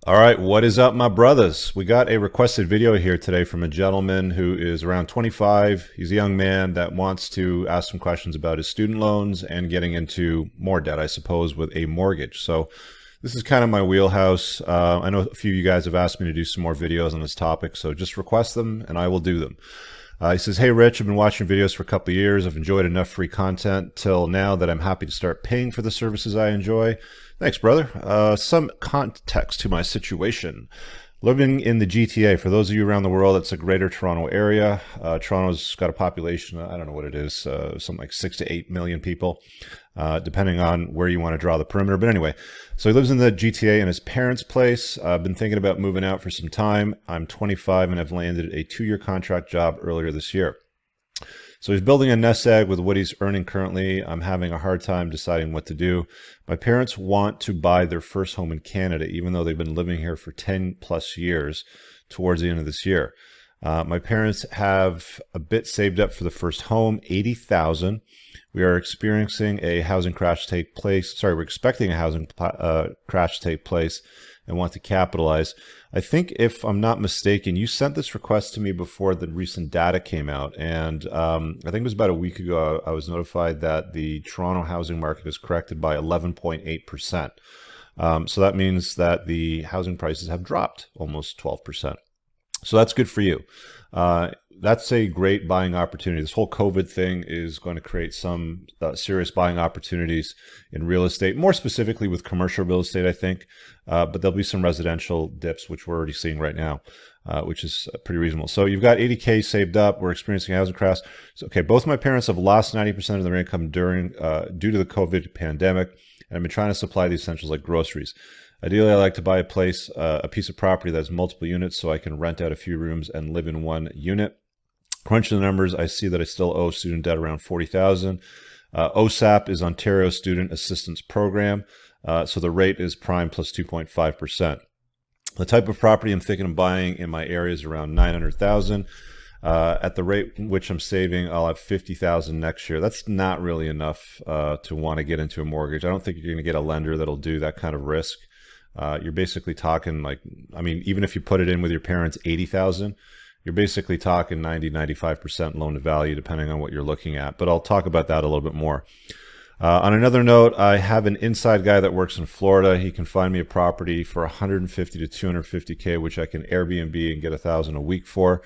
All right, what is up, my brothers? We got a requested video here today from a gentleman who is around 25. He's a young man that wants to ask some questions about his student loans and getting into more debt, I suppose, with a mortgage. So this is kind of my wheelhouse. I know a few of you guys have asked me to do some more videos on this topic, so just request them and I will do them. He says, "Hey Rich, I've been watching videos for a couple of years. I've enjoyed enough free content till now that I'm happy to start paying for the services I enjoy." Thanks, brother. Some context to my situation. Living in the GTA, for those of you around the world, it's a greater Toronto area. Toronto's got a population, I don't know what it is, something like 6 to 8 million people, depending on where you want to draw the perimeter. But anyway, so he lives in the GTA in his parents' place. I've been thinking about moving out for some time. I'm 25 and I've landed a 2-year contract job earlier this year. So he's building a nest egg with what he's earning currently. I'm having a hard time deciding what to do. My parents want to buy their first home in Canada, even though they've been living here for 10 plus years towards the end of this year. My parents have a bit saved up for the first home, $80,000. We are experiencing a housing crash to take place. Sorry, we're expecting a housing crash to take place and want to capitalize. I think, if I'm not mistaken, you sent this request to me before the recent data came out. And I think it was about a week ago, I was notified that the Toronto housing market is corrected by 11.8%. So that means that the housing prices have dropped almost 12%. So that's good for you. That's a great buying opportunity. This whole COVID thing is going to create some serious buying opportunities in real estate, more specifically with commercial real estate, I think. But there'll be some residential dips, which we're already seeing right now, which is pretty reasonable. So you've got 80K saved up. We're experiencing a housing crash. So, okay, both my parents have lost 90% of their income due to the COVID pandemic, and I've been trying to supply the essentials like groceries. Ideally, I like to buy a piece of property that has multiple units so I can rent out a few rooms and live in one unit. Crunching the numbers, I see that I still owe student debt around $40,000. OSAP is Ontario Student Assistance Program, so the rate is prime plus 2.5%. The type of property I'm thinking of buying in my area is around $900,000. At the rate in which I'm saving, I'll have $50,000 next year. That's not really enough to want to get into a mortgage. I don't think you're going to get a lender that'll do that kind of risk. You're basically talking like, I mean, even if you put it in with your parents, $80,000, you're basically talking 90-95% loan to value, depending on what you're looking at. But I'll talk about that a little bit more. On another note, I have an inside guy that works in Florida. He can find me a property for 150 to 250K, which I can Airbnb and get $1,000 a week for.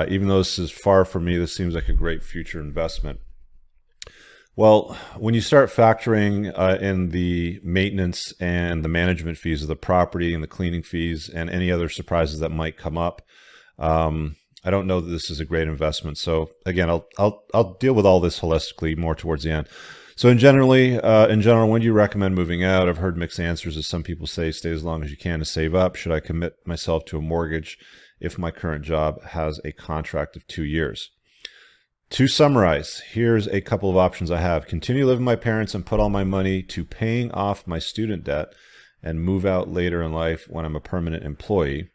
Even though this is far from me, this seems like a great future investment. Well, when you start factoring in the maintenance and the management fees of the property and the cleaning fees and any other surprises that might come up, I don't know that this is a great investment. So again, I'll deal with all this holistically more towards the end. So in general, when do you recommend moving out? I've heard mixed answers, as some people say stay as long as you can to save up. Should I commit myself to a mortgage if my current job has a contract of 2 years? To summarize, here's a couple of options I have. Continue living with my parents and put all my money to paying off my student debt and move out later in life when I'm a permanent employee.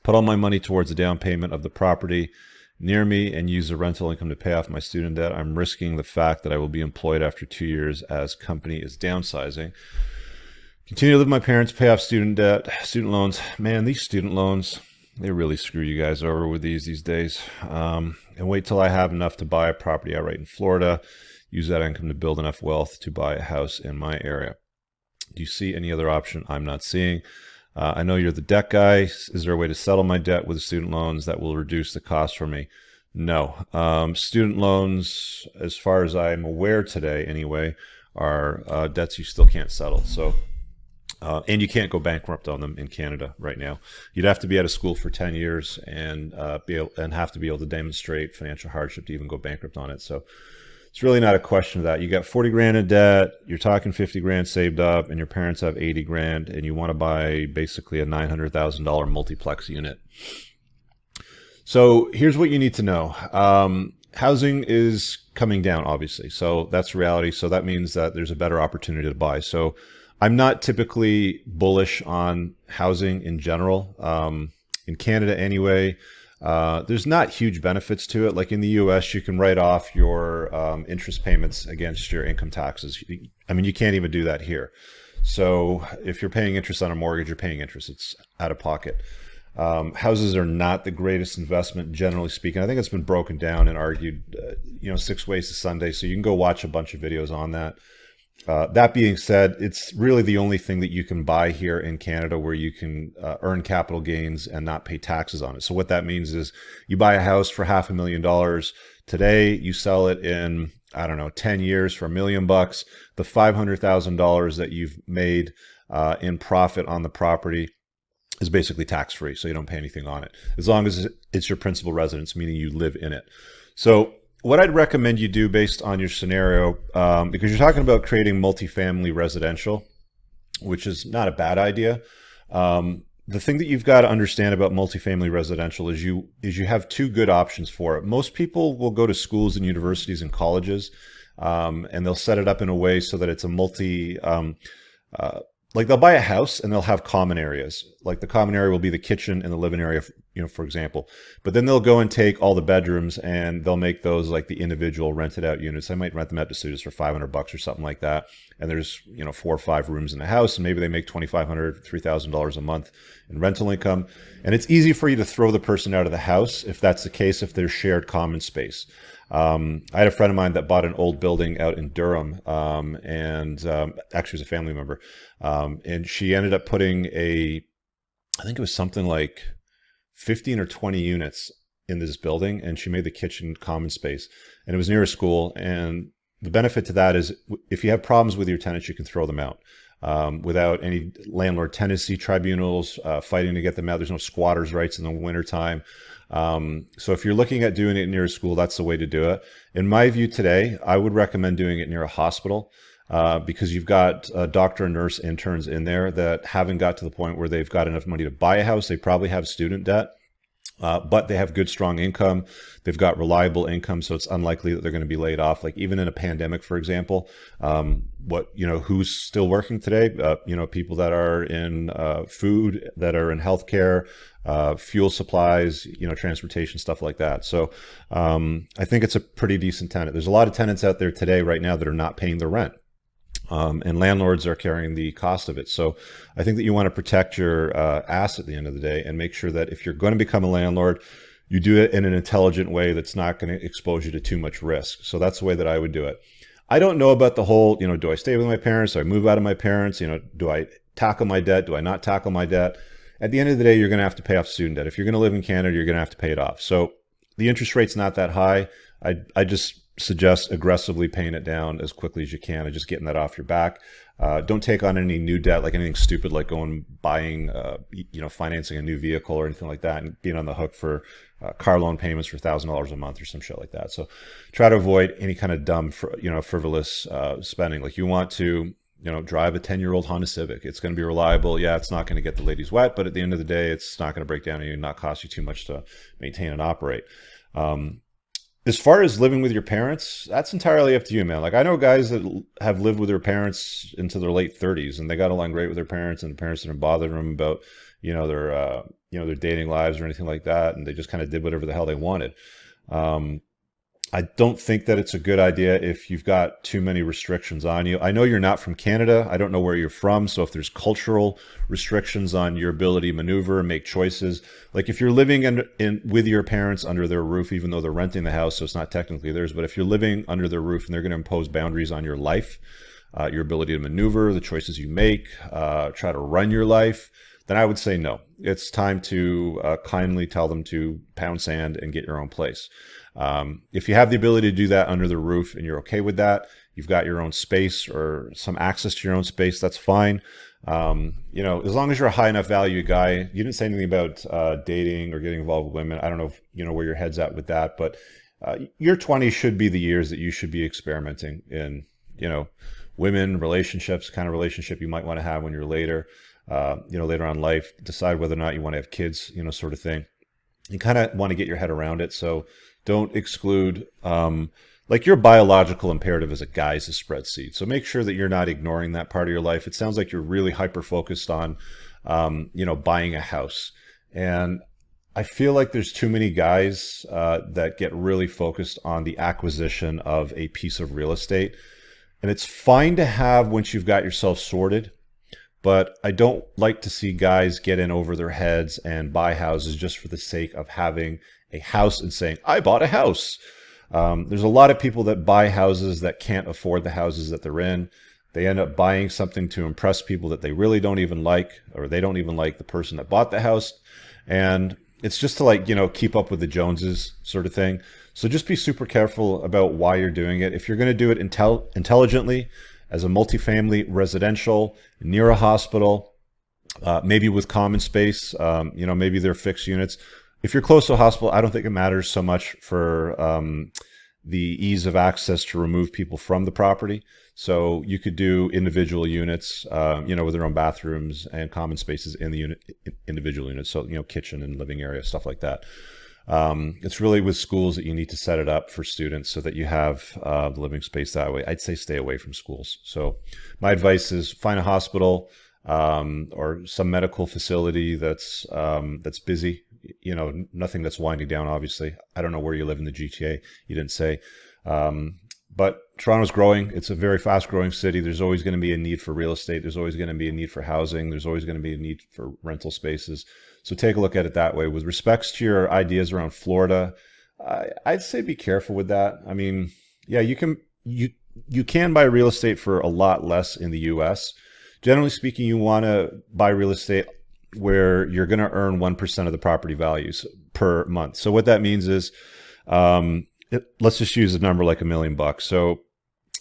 Put all my money towards the down payment of the property near me and use the rental income to pay off my student debt. I'm risking the fact that I will be employed after 2 years as company is downsizing. Continue to live with my parents, pay off student debt, student loans. Man, these student loans, they really screw you guys over with these days. And wait till I have enough to buy a property outright in Florida. Use that income to build enough wealth to buy a house in my area. Do you see any other option I'm not seeing? I know you're the debt guy. Is there a way to settle my debt with student loans that will reduce the cost for me? No. Student loans, as far as I'm aware today anyway, are debts you still can't settle. So, and you can't go bankrupt on them in Canada right now. You'd have to be out of school for 10 years and have to be able to demonstrate financial hardship to even go bankrupt on it. So it's really not a question of that. You got 40 grand in debt, you're talking 50 grand saved up, and your parents have 80 grand, and you want to buy basically a $900,000 multiplex unit. So here's what you need to know. Housing is coming down, obviously. So that's reality. So that means that there's a better opportunity to buy. So I'm not typically bullish on housing in general. In Canada anyway, there's not huge benefits to it. Like in the US, you can write off your interest payments against your income taxes. I mean, you can't even do that here. So if you're paying interest on a mortgage, you're paying interest. It's out of pocket. Houses are not the greatest investment, generally speaking. I think it's been broken down and argued, 6 ways to Sunday. So you can go watch a bunch of videos on that. That being said, it's really the only thing that you can buy here in Canada where you can earn capital gains and not pay taxes on it. So what that means is you buy a house for $500,000 today, you sell it in, I don't know, 10 years for $1 million. The $500,000 that you've made in profit on the property is basically tax-free, so you don't pay anything on it, as long as it's your principal residence, meaning you live in it. So what I'd recommend you do based on your scenario, because you're talking about creating multifamily residential, which is not a bad idea. The thing that you've got to understand about multifamily residential is you have two good options for it. Most people will go to schools and universities and colleges, and they'll set it up in a way so that it's a like they'll buy a house and they'll have common areas. Like the common area will be the kitchen and the living area, for example. But then they'll go and take all the bedrooms and they'll make those like the individual rented out units. I might rent them out to students for $500 or something like that. And there's 4 or 5 rooms in the house, and maybe they make $2,500, $3,000 a month in rental income. And it's easy for you to throw the person out of the house if that's the case, if there's shared common space. I had a friend of mine that bought an old building out in Durham, and actually was a family member, and she ended up putting I think it was something like 15 or 20 units in this building, and she made the kitchen common space, and it was near a school. And the benefit to that is if you have problems with your tenants, you can throw them out. Without any landlord tenancy tribunals fighting to get them out. There's no squatters' rights in the wintertime. So if you're looking at doing it near a school, that's the way to do it. In my view today, I would recommend doing it near a hospital, because you've got doctor and nurse interns in there that haven't got to the point where they've got enough money to buy a house. They probably have student debt. But they have good, strong income. They've got reliable income, so it's unlikely that they're going to be laid off. Like even in a pandemic, for example, who's still working today? People that are in food, that are in healthcare, fuel supplies, transportation, stuff like that. So I think it's a pretty decent tenant. There's a lot of tenants out there today right now that are not paying their rent. And landlords are carrying the cost of it. So I think that you want to protect your ass at the end of the day and make sure that if you're going to become a landlord, you do it in an intelligent way that's not going to expose you to too much risk. So that's the way that I would do it. I don't know about the whole, do I stay with my parents? Do I move out of my parents? Do I tackle my debt? Do I not tackle my debt? At the end of the day, you're going to have to pay off student debt. If you're going to live in Canada, you're going to have to pay it off. So the interest rate's not that high. I just suggest aggressively paying it down as quickly as you can and just getting that off your back. Don't take on any new debt, like anything stupid, like going buying, financing a new vehicle or anything like that, and being on the hook for car loan payments for $1,000 a month or some shit like that. So try to avoid any kind of dumb, frivolous spending. Like you want to, drive a 10-year-old Honda Civic. It's going to be reliable. Yeah, it's not going to get the ladies wet, but at the end of the day, it's not going to break down and not cost you too much to maintain and operate. As far as living with your parents, that's entirely up to you, man. Like I know guys that have lived with their parents into their late 30s, and they got along great with their parents, and the parents didn't bother them about, their dating lives or anything like that, and they just kind of did whatever the hell they wanted. I don't think that it's a good idea if you've got too many restrictions on you. I know you're not from Canada. I don't know where you're from. So if there's cultural restrictions on your ability to maneuver and make choices, like if you're living with your parents under their roof, even though they're renting the house, so it's not technically theirs, but if you're living under their roof and they're going to impose boundaries on your life, your ability to maneuver, the choices you make, try to run your life, then I would say no. It's time to kindly tell them to pound sand and get your own place. If you have the ability to do that under the roof and you're okay with that, you've got your own space or some access to your own space, that's fine. As long as you're a high enough value guy. You didn't say anything about dating or getting involved with women. I don't know if where your head's at with that, but your 20s should be the years that you should be experimenting in, women, relationships, kind of relationship you might want to have when you're later on in life, decide whether or not you want to have kids, sort of thing. You kind of want to get your head around it. So don't exclude, your biological imperative as a guy is to spread seed. So make sure that you're not ignoring that part of your life. It sounds like you're really hyper-focused on, buying a house. And I feel like there's too many guys that get really focused on the acquisition of a piece of real estate. And it's fine to have once you've got yourself sorted. but I don't like to see guys get in over their heads and buy houses just for the sake of having a house and saying, I bought a house. There's a lot of people that buy houses that can't afford the houses that they're in. They end up buying something to impress people that they really don't even like, or they don't even like the person that bought the house. And it's just to, like, keep up with the Joneses sort of thing. So just be super careful about why you're doing it. If you're going to do it intelligently, as a multifamily residential near a hospital, maybe with common space, maybe they're fixed units. If you're close to a hospital, I don't think it matters so much for the ease of access to remove people from the property. So you could do individual units, with their own bathrooms and common spaces in the individual units. So, kitchen and living area, stuff like that. It's really with schools that you need to set it up for students so that you have the living space that way. I'd say stay away from schools. So my advice is find a hospital or some medical facility that's busy. Nothing that's winding down, obviously. I don't know where you live in the GTA. You didn't say. But Toronto's growing. It's a very fast growing city. There's always going to be a need for real estate. There's always going to be a need for housing. There's always going to be a need for rental spaces. So take a look at it that way. With respects to your ideas around Florida, I'd say be careful with that. I mean, yeah, you can buy real estate for a lot less in the US. Generally speaking, you want to buy real estate where you're going to earn 1% of the property values per month. So what that means is, let's just use a number like $1 million. So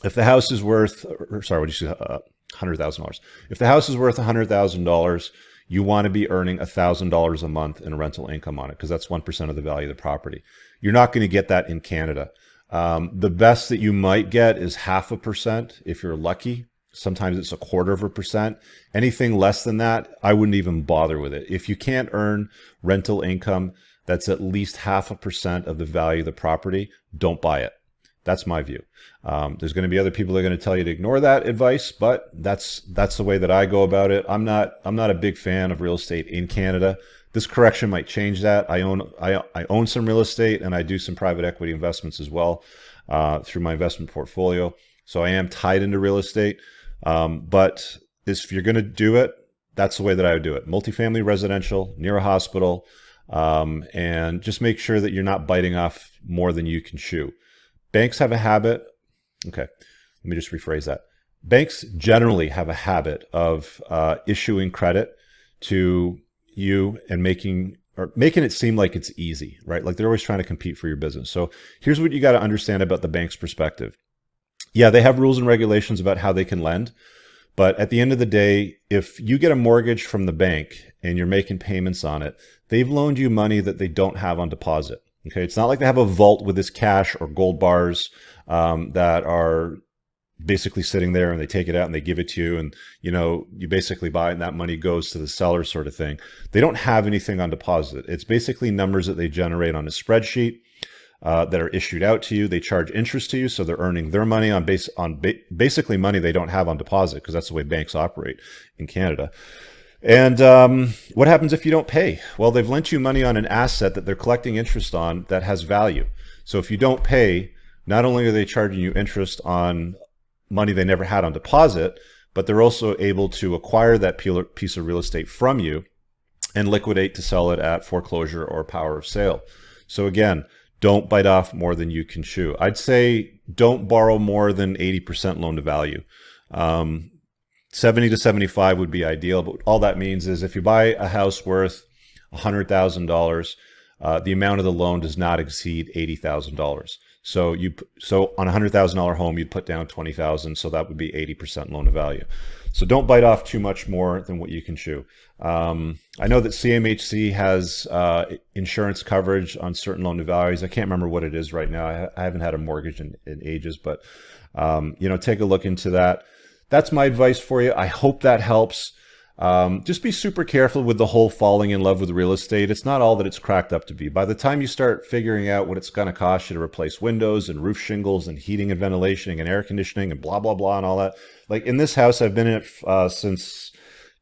if the house is worth, $100,000. If the house is worth $100,000, you want to be earning $1,000 a month in rental income on it, because that's 1% of the value of the property. You're not going to get that in Canada. The best that you might get is 0.5% if you're lucky. Sometimes it's 0.25%. Anything less than that, I wouldn't even bother with it. If you can't earn rental income that's at least 0.5% of the value of the property, don't buy it. That's my view. There's going to be other people that are going to tell you to ignore that advice, but that's the way that I go about it. I'm not a big fan of real estate in Canada. This correction might change that. I own some real estate, and I do some private equity investments as well through my investment portfolio. So I am tied into real estate. But if you're going to do it, that's the way that I would do it. Multifamily residential near a hospital, and just make sure that you're not biting off more than you can chew. Banks have a habit. Okay, let me just rephrase that. Banks generally have a habit of issuing credit to you and making it seem like it's easy, right? Like they're always trying to compete for your business. So here's what you got to understand about the bank's perspective. Yeah, they have rules and regulations about how they can lend. But at the end of the day, if you get a mortgage from the bank and you're making payments on it, they've loaned you money that they don't have on deposit. Okay, it's not like they have a vault with this cash or gold bars that are basically sitting there and they take it out and they give it to you, and you basically buy it and that money goes to the seller sort of thing. They don't have anything on deposit. It's basically numbers that they generate on a spreadsheet that are issued out to you. They charge interest to you, so they're earning their money on basically money they don't have on deposit, because that's the way banks operate in Canada. And what happens if you don't pay? Well, they've lent you money on an asset that they're collecting interest on that has value. So if you don't pay, not only are they charging you interest on money they never had on deposit, but they're also able to acquire that piece of real estate from you and liquidate to sell it at foreclosure or power of sale. So again, don't bite off more than you can chew. I'd say don't borrow more than 80% loan to value. 70 to 75 would be ideal, but all that means is if you buy a house worth $100,000, the amount of the loan does not exceed $80,000. So on a $100,000 home, you'd put down $20,000, so that would be 80% loan to value. So don't bite off too much more than what you can chew. I know that CMHC has insurance coverage on certain loan to values. I can't remember what it is right now. I haven't had a mortgage in ages, but take a look into that. That's my advice for you. I hope that helps. Just be super careful with the whole falling in love with real estate. It's not all that it's cracked up to be. By the time you start figuring out what it's going to cost you to replace windows and roof shingles and heating and ventilation and air conditioning and blah, blah, blah and all that. Like in this house, I've been in it since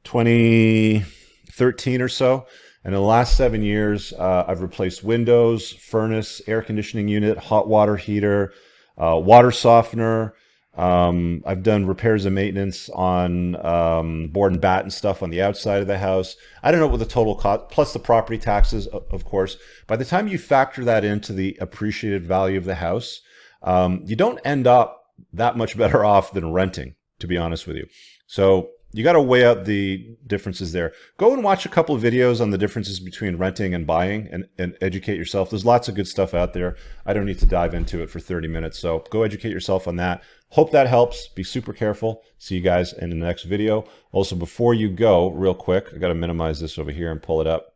2013 or so. And in the last 7 years, I've replaced windows, furnace, air conditioning unit, hot water heater, water softener, I've done repairs and maintenance on board and bat and stuff on the outside of the house. I don't know what the total cost, plus the property taxes, of course. By the time you factor that into the appreciated value of the house, you don't end up that much better off than renting, to be honest with you. So you got to weigh out the differences there. Go and watch a couple of videos on the differences between renting and buying and educate yourself. There's lots of good stuff out there. I don't need to dive into it for 30 minutes. So go educate yourself on that. Hope that helps. Be super careful. See you guys in the next video. Also, before you go, real quick, I got to minimize this over here and pull it up.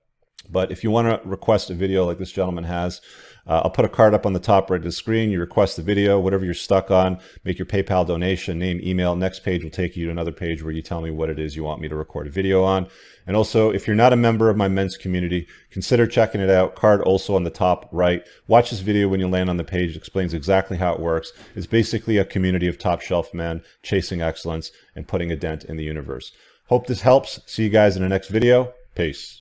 But if you want to request a video like this gentleman has, I'll put a card up on the top right of the screen. You request the video, whatever you're stuck on, make your PayPal donation, name, email. Next page will take you to another page where you tell me what it is you want me to record a video on. And also, if you're not a member of my men's community, consider checking it out. Card also on the top right. Watch this video when you land on the page. It explains exactly how it works. It's basically a community of top shelf men chasing excellence and putting a dent in the universe. Hope this helps. See you guys in the next video. Peace.